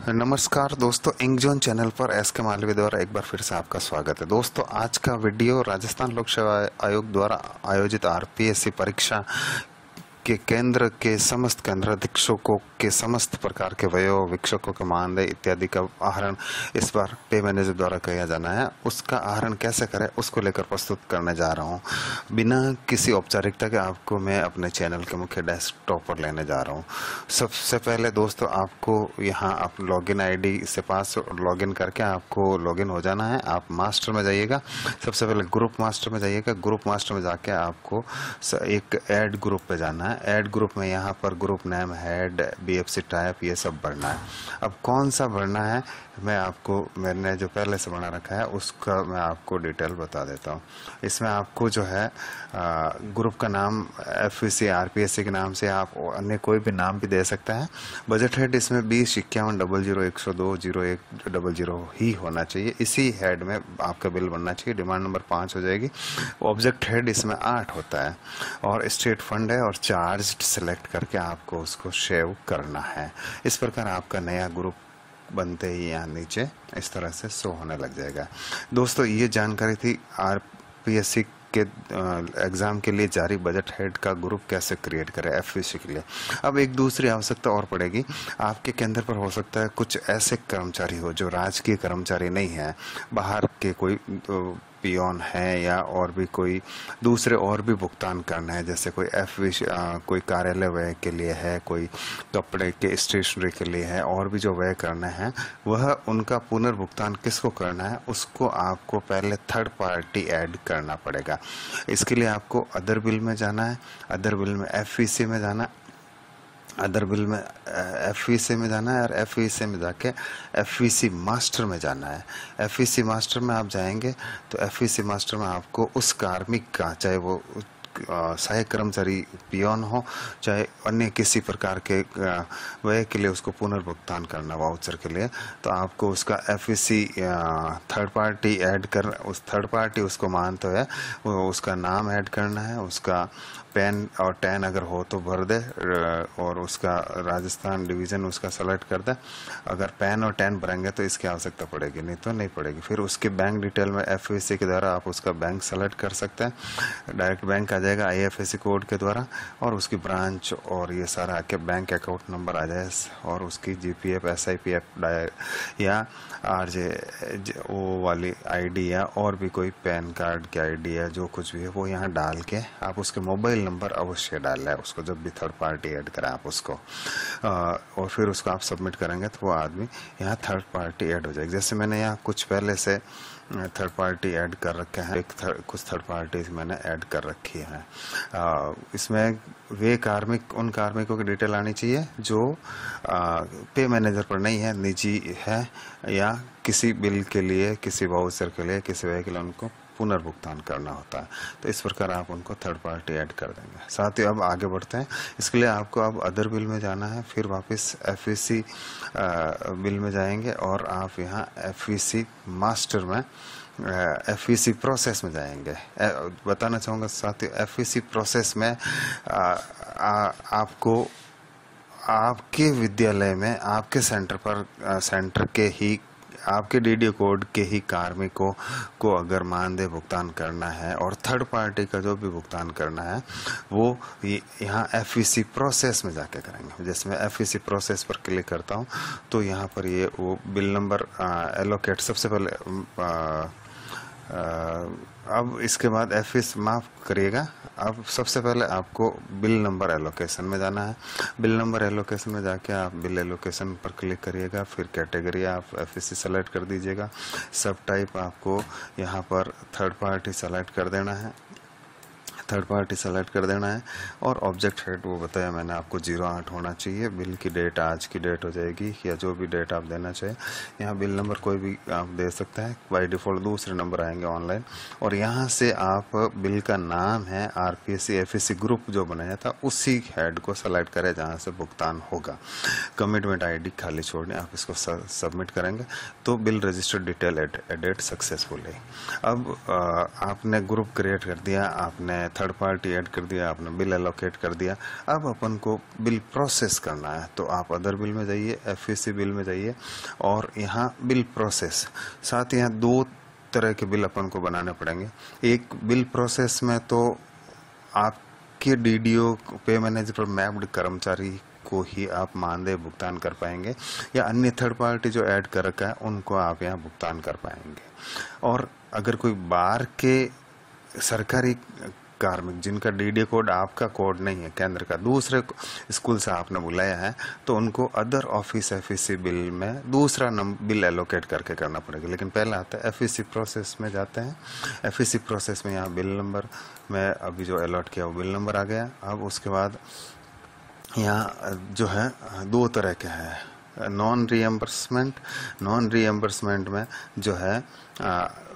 नमस्कार दोस्तों, इंकजॉन चैनल पर एस के मालवीय द्वारा एक बार फिर से आपका स्वागत है। दोस्तों, आज का वीडियो राजस्थान लोक सेवा आयोग द्वारा आयोजित आरपीएससी परीक्षा के केंद्र के समस्त केंद्राधीक्षकों के समस्त प्रकार के वयोवीक्षकों के मानदेय इत्यादि का आहरण इस बार पे मैनेजर द्वारा किया जाना है। उसका आहरण कैसे करें उसको लेकर प्रस्तुत करने जा रहा हूं। बिना किसी औपचारिकता के आपको मैं अपने चैनल के मुख्य डेस्कटॉप पर लेने जा रहा हूं। सबसे पहले दोस्तों, आपको यहां आप लॉगिन आईडी से पास लॉगिन करके आपको लॉगिन हो जाना है। आप मास्टर में जाइएगा। सबसे पहले ग्रुप मास्टर में जाइएगा। ग्रुप मास्टर में जाके आपको एक ऐड ग्रुप पे जाना है। ऐड ग्रुप में यहाँ पर group name, head, BFC type, ये सब भरना है। अब कौन सा भरना है मैंने जो पहले से बना रखा है उसका मैं आपको डिटेल बता देता हूँ। इसमें आपको जो है ग्रुप का नाम एफवीसी आरपीएससी के नाम से आप अन्य कोई भी नाम भी दे सकते हैं। बजट हेड इसमें 20510001020100 ही होना चाहिए। इसी हेड में आपका बिल बनना चाहिए। डिमांड नंबर 5 हो जाएगी। ऑब्जेक्ट हेड इसमें 8 होता है और स्टेट फंड है और चार्ज सेलेक्ट करके आपको उसको सेव करना है। इस प्रकार आपका नया ग्रुप बनते ही यहाँ नीचे इस तरह से शो होने लग जाएगा। दोस्तों, ये जानकारी थी आरपीएससी के एग्जाम के लिए जारी बजट हेड का ग्रुप कैसे क्रिएट करें एफवीसी के लिए। अब एक दूसरी आवश्यकता और पड़ेगी। आपके केंद्र पर हो सकता है कुछ ऐसे कर्मचारी हो जो राजकीय कर्मचारी नहीं है, बाहर के कोई पियोन है या और भी कोई दूसरे और भी भुगतान करना है, जैसे कोई कोई कार्यालय व्यय के लिए है, कोई कपड़े के स्टेशनरी के लिए है, और भी जो व्यय करना है वह उनका पुनर्भुगतान किसको करना है उसको आपको पहले थर्ड पार्टी ऐड करना पड़ेगा। इसके लिए आपको अदर बिल में जाना है। अदर बिल में एफवीसी में जाना अदर बिल में एफवीसी में जाना है और एफवीसी में जाके एफवीसी मास्टर में जाना है। एफवीसी मास्टर में आप जाएंगे तो एफवीसी मास्टर में आपको उस कार्मिक का, चाहे वो सहायक कर्मचारी पियोन हो चाहे अन्य किसी प्रकार के व्यय के लिए उसको पुनर्भुगतान करना वाउचर के लिए, तो आपको उसका एफवीसी थर्ड पार्टी ऐड कर, उस थर्ड पार्टी उसको मानते है वो उसका नाम ऐड करना है, उसका पेन और टैन अगर हो तो भर दे और उसका राजस्थान डिवीज़न उसका सेलेक्ट कर दे। अगर पेन और टैन भरेंगे तो इसकी आवश्यकता पड़ेगी, नहीं तो नहीं पड़ेगी। फिर उसके बैंक डिटेल में एफवीसी के द्वारा आप उसका बैंक सेलेक्ट कर सकते हैं। डायरेक्ट बैंक आ जाएगा आईएफएससी कोड के द्वारा और उसकी ब्रांच और ये सारा के बैंक अकाउंट नंबर आ जाए और उसकी जीपीएफ, एसआईपीएफ या आरजे वो वाली आईडी या और भी कोई पैन कार्ड की आईडी है, जो कुछ भी है वो यहाँ डाल के आप उसके मोबाइल नंबर अवश्य डालना है उसको जब भी थर्ड पार्टी ऐड करें आप उसको, और फिर उसको आप सबमिट करेंगे तो वो आदमी यहाँ थर्ड पार्टी ऐड हो जाएगी। जैसे मैंने यहाँ कुछ पहले से थर्ड पार्टी ऐड कर रखे हैं, कुछ थर्ड पार्टी मैंने ऐड कर रखी है। इसमें वे उन कार्मिकों की डिटेल आनी चाहिए जो पे मैनेजर पर नहीं है, निजी है या किसी बिल के लिए, किसी वाउचर के लिए, किसी व्यय के लिए उनको पुनर्भुगतान करना होता है। तो इस प्रकार आप उनको थर्ड पार्टी ऐड कर देंगे। साथ ही अब आगे बढ़ते हैं। इसके लिए आपको अब अदर बिल में जाना है, फिर वापस एफवीसी बिल में जाएंगे और आप यहाँ एफवीसी मास्टर में एफवीसी प्रोसेस में जाएंगे। बताना चाहूँगा साथियों, एफवीसी प्रोसेस में आपको आपके विद्यालय में आपके सेंटर पर सेंटर के ही आपके डीडी कोड के ही कार्मिकों को अगर मानदेय भुगतान करना है और थर्ड पार्टी का जो भी भुगतान करना है वो यहाँ एफवीसी प्रोसेस में जाके करेंगे। जैसे मैं एफवीसी प्रोसेस पर क्लिक करता हूँ तो यहाँ पर ये वो बिल नंबर एलोकेट सबसे पहले अब इसके बाद एफवीसी माफ करिएगा। अब सबसे पहले आपको बिल नंबर एलोकेशन में जाना है। बिल नंबर एलोकेशन में जाके आप बिल एलोकेशन पर क्लिक करिएगा, फिर कैटेगरी आप एफवीसी सेलेक्ट कर दीजिएगा। सब टाइप आपको यहाँ पर थर्ड पार्टी सेलेक्ट कर देना है, थर्ड पार्टी सेलेक्ट कर देना है और ऑब्जेक्ट हेड वो बताया मैंने आपको 08 होना चाहिए। बिल की डेट आज की डेट हो जाएगी या जो भी डेट आप देना चाहिए। यहाँ बिल नंबर कोई भी आप दे सकते हैं, बाय डिफ़ॉल्ट दूसरे नंबर आएंगे ऑनलाइन। और यहाँ से आप बिल का नाम है आरपीएससी एफवीसी ग्रुप जो बनाया था उसी हेड को सेलेक्ट करें जहाँ से भुगतान होगा। कमिटमेंट आईडी खाली छोड़ने आप इसको सबमिट करेंगे तो bill registered detail added successfully. अब आपने ग्रुप क्रिएट कर दिया, आपने थर्ड पार्टी ऐड कर दिया, आपने बिल एलोकेट कर दिया। अब अपन को बिल प्रोसेस करना है, तो आप अदर बिल में जाइए, एफईसी बिल में जाइए और यहाँ बिल प्रोसेस, साथ यहाँ दो तरह के बिल अपन को बनाने पड़ेंगे। एक बिल प्रोसेस में तो आपके डीडीओ पे मैनेजर पर मैप्ड कर्मचारी को ही आप मानदेय भुगतान कर पाएंगे, या अन्य थर्ड पार्टी जो ऐड कर रखा है उनको आप यहाँ भुगतान कर पाएंगे। और अगर कोई बाहर के सरकारी कार्मिक जिनका डीडी कोड आपका कोड नहीं है, केंद्र का, दूसरे स्कूल से आपने बुलाया है, तो उनको अदर ऑफिस एफईसी बिल में दूसरा बिल एलोकेट करके करना पड़ेगा। लेकिन पहला आता है एफईसी प्रोसेस में जाते हैं। एफईसी प्रोसेस में यहाँ बिल नंबर में अभी जो अलॉट किया वो बिल नंबर आ गया। अब उसके बाद यहाँ जो है दो तरह के हैं, नॉन रीएम्बर्समेंट में जो है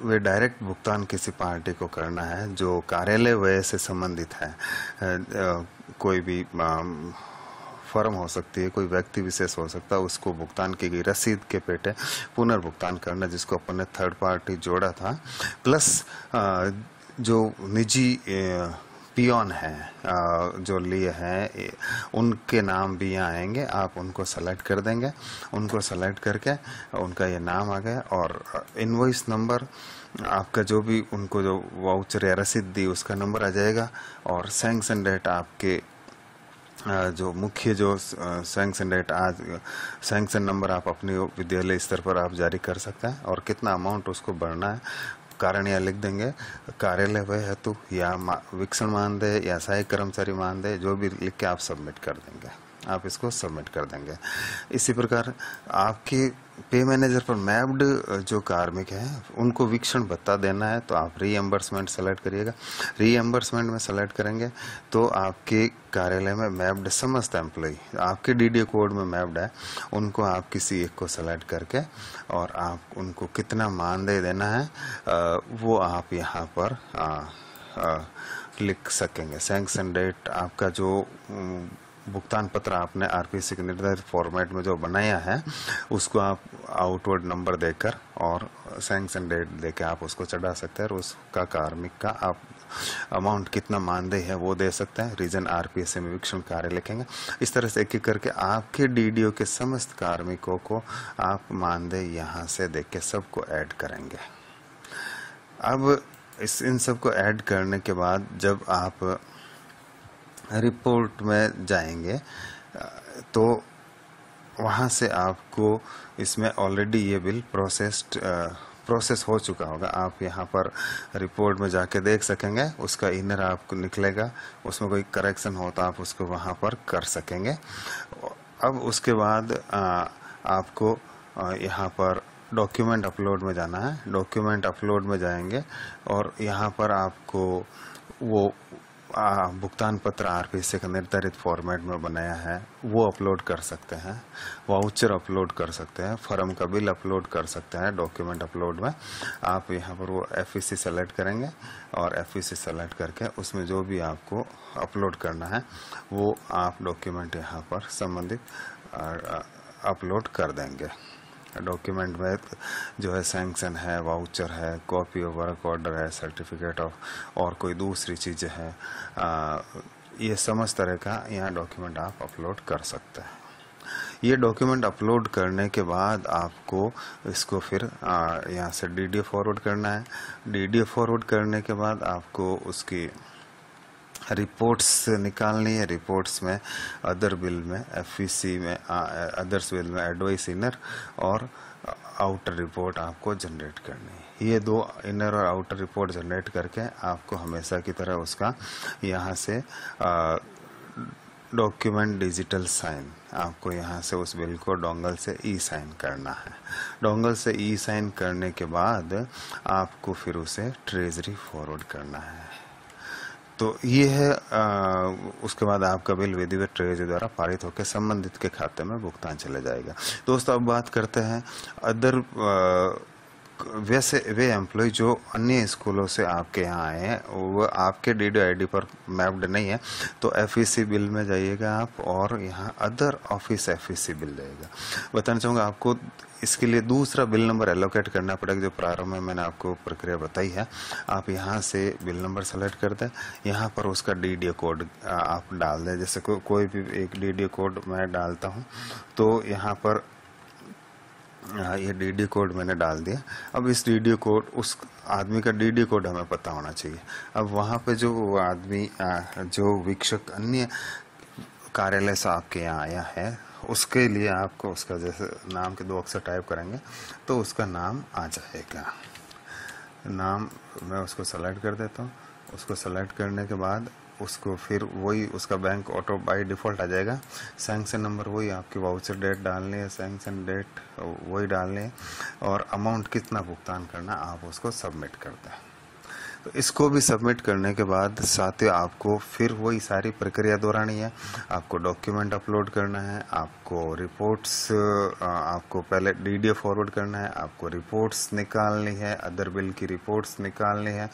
वे डायरेक्ट भुगतान किसी पार्टी को करना है जो कार्यालय व्यय से संबंधित है। कोई भी फर्म हो सकती है, कोई व्यक्ति विशेष हो सकता है, उसको भुगतान की गई रसीद के पेटे पुनर्भुगतान करना, जिसको अपन ने थर्ड पार्टी जोड़ा था। प्लस जो निजी पियोन है जो लिए हैं उनके नाम भी यहाँ आएंगे, आप उनको सेलेक्ट कर देंगे। उनको सेलेक्ट करके उनका ये नाम आ गया और इनवॉइस नंबर आपका जो भी उनको जो वाउचर या रसीद दी उसका नंबर आ जाएगा। और सैंक्शन डेट आपके जो मुख्य जो सैंक्शन डेट आज सैंक्शन नंबर आप अपने विद्यालय स्तर पर आप जारी कर सकते हैं और कितना अमाउंट उसको भरना है कारण यहाँ लिख देंगे। कार्यालय व्यय हेतु या वीक्षण मानदेय या सहायक कर्मचारी मानदेय जो भी लिख के आप सबमिट कर देंगे, आप इसको सबमिट कर देंगे। इसी प्रकार आपके पे मैनेजर पर मैप्ड जो कार्मिक हैं उनको वीक्षण भत्ता देना है, तो आप रीएम्बर्समेंट सेलेक्ट करिएगा। रीएम्बर्समेंट में सेलेक्ट करेंगे तो आपके कार्यालय में मैप्ड समस्त एम्प्लॉय आपके डीडीओ कोड में मैप्ड है, उनको आप किसी एक को सेलेक्ट करके और आप उनको कितना मानदेय देना है वो आप यहाँ पर लिख सकेंगे। सैंक्शन डेट आपका जो भुगतान पत्र आपने आरपीसी के निर्धारित फॉर्मेट में जो बनाया है उसको आप आउटवर्ड नंबर देकर और सैंक्शन डेट देकर आप उसको चढ़ा सकते हैं और उसका कार्मिक का आप अमाउंट कितना मानदेय है वो दे सकते हैं। रीजन आरपीएससी में वीक्षण कार्य लिखेंगे। इस तरह से एक एक करके आपके डीडीओ के समस्त कार्मिकों को आप मानदेय यहाँ से देख के सबको ऐड करेंगे। अब इन सबको ऐड करने के बाद जब आप रिपोर्ट में जाएंगे तो वहाँ से आपको इसमें ऑलरेडी ये बिल प्रोसेस हो चुका होगा। आप यहाँ पर रिपोर्ट में जाके देख सकेंगे, उसका इनर आपको निकलेगा, उसमें कोई करेक्शन हो तो आप उसको वहाँ पर कर सकेंगे। अब उसके बाद आपको यहाँ पर डॉक्यूमेंट अपलोड में जाना है। डॉक्यूमेंट अपलोड में जाएंगे और यहाँ पर आपको वो भुगतान पत्र आरपीएससी का निर्धारित फॉर्मेट में बनाया है वो अपलोड कर सकते हैं, वाउचर अपलोड कर सकते हैं, फर्म का बिल अपलोड कर सकते हैं। डॉक्यूमेंट अपलोड में आप यहाँ पर वो एफईसी सेलेक्ट करेंगे और एफईसी सेलेक्ट करके उसमें जो भी आपको अपलोड करना है वो आप डॉक्यूमेंट यहाँ पर संबंधित अपलोड कर देंगे। डॉक्यूमेंट में जो है सैंक्शन है, वाउचर है, कॉपी ऑफ वर्क ऑर्डर है, सर्टिफिकेट ऑफ और कोई दूसरी चीज़ें हैं, ये समझ तरह का यहाँ डॉक्यूमेंट आप अपलोड कर सकते हैं। ये डॉक्यूमेंट अपलोड करने के बाद आपको इसको फिर यहाँ से डीडीओ फॉरवर्ड करना है। डीडीओ फॉरवर्ड करने के बाद आपको उसकी रिपोर्ट्स निकालनी है। रिपोर्ट्स में अदर बिल में एफईसी में अदर्स बिल में एडवाइस इनर और आउटर रिपोर्ट आपको जनरेट करनी है। ये दो इनर और आउटर रिपोर्ट जनरेट करके आपको हमेशा की तरह उसका यहाँ से डॉक्यूमेंट डिजिटल साइन आपको यहाँ से उस बिल को डोंगल से ई साइन करना है। डोंगल से ई साइन करने के बाद आपको फिर उसे ट्रेजरी फॉरवर्ड करना है। तो ये है उसके बाद आपका बिल विधिवत ट्रेजरी द्वारा पारित होकर संबंधित के खाते में भुगतान चले जाएगा। दोस्तों अब बात करते हैं अदर वैसे वे एम्प्लॉय जो अन्य स्कूलों से आपके यहाँ आए हैं वो आपके डीडीओ आईडी पर मैप्ड नहीं है, तो एफईसी बिल में जाइएगा आप और यहाँ अदर ऑफिस एफईसी बिल जाएगा। बताना चाहूँगा आपको इसके लिए दूसरा बिल नंबर एलोकेट करना पड़ेगा, जो प्रारंभ में मैंने आपको प्रक्रिया बताई है। आप यहाँ से बिल नंबर सेलेक्ट कर दें, यहाँ पर उसका डीडीओ कोड आप डाल दें। जैसे कोई भी एक डीडीओ कोड मैं डालता हूँ, तो यहाँ पर ये डीडी कोड मैंने डाल दिया। अब इस डीडी कोड, उस आदमी का डीडी कोड हमें पता होना चाहिए। अब वहाँ पे जो आदमी जो वीक्षक अन्य कार्यालय से आपके यहाँ आया है, उसके लिए आपको उसका जैसे नाम के 2 अक्षर टाइप करेंगे तो उसका नाम आ जाएगा। नाम मैं उसको सेलेक्ट कर देता हूँ। उसको सेलेक्ट करने के बाद उसको फिर वही उसका बैंक ऑटो बाय डिफ़ॉल्ट आ जाएगा। सैंक्शन नंबर वही आपकी वाउचर डेट डालनी है, सैंक्शन डेट वही डालनी है, और अमाउंट कितना भुगतान करना आप उसको सबमिट कर दें। तो इसको भी सबमिट करने के बाद साथ ही आपको फिर वही सारी प्रक्रिया दोहरानी है। आपको डॉक्यूमेंट अपलोड करना है, आपको रिपोर्ट्स, आपको पहले डीडीओ फॉरवर्ड करना है, आपको रिपोर्ट्स निकालनी है, अदर बिल की रिपोर्ट्स निकालनी है,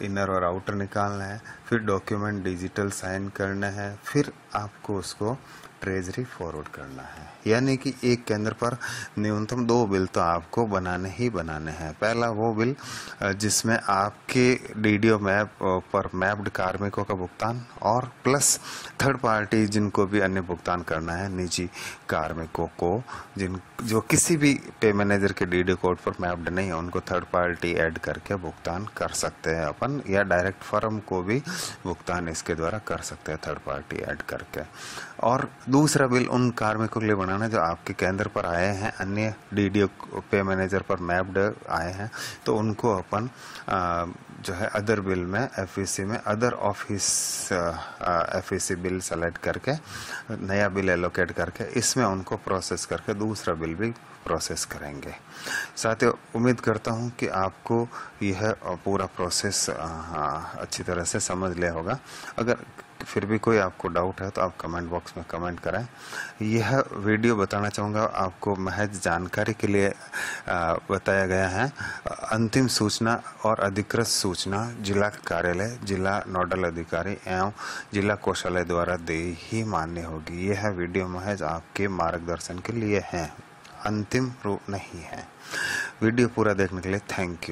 इनर और आउटर निकालना है, फिर डॉक्यूमेंट डिजिटल साइन करना है, फिर आपको उसको ट्रेजरी फॉरवर्ड करना है। यानी कि एक केंद्र पर न्यूनतम 2 बिल तो आपको बनाने ही बनाने हैं। पहला वो बिल जिसमें आपके डीडीओ मैप पर मैप्ड कार्मिकों का भुगतान और प्लस थर्ड पार्टी जिनको भी अन्य भुगतान करना है, निजी कार्मिकों को जो किसी भी पे मैनेजर के डीडीओ कोड पर मैप्ड नहीं है, उनको थर्ड पार्टी ऐड करके भुगतान कर सकते हैं अपन, या डायरेक्ट फर्म को भी भुगतान इसके द्वारा कर सकते हैं थर्ड पार्टी ऐड करके। और दूसरा बिल उन कार्मिकों के लिए बनाना जो आपके केंद्र पर आए हैं, अन्य डीडीओ पे मैनेजर पर मैप्ड आए हैं, तो उनको अपन जो है अदर बिल में एफईसी में other office FEC bill select करके नया बिल एलोकेट करके इसमें उनको प्रोसेस करके दूसरा बिल भी प्रोसेस करेंगे। साथियों, उम्मीद करता हूं कि आपको यह पूरा प्रोसेस अच्छी तरह से समझ लिया होगा। अगर फिर भी कोई आपको डाउट है तो आप कमेंट बॉक्स में कमेंट करें। यह वीडियो बताना चाहूँगा आपको महज जानकारी के लिए बताया गया है। अंतिम सूचना और अधिकृत सूचना जिला कार्यालय, जिला नोडल अधिकारी एवं जिला कोषालय द्वारा दे ही मान्य होगी। यह वीडियो महज आपके मार्गदर्शन के लिए है, अंतिम रूप नहीं है। वीडियो पूरा देखने के लिए थैंक यू।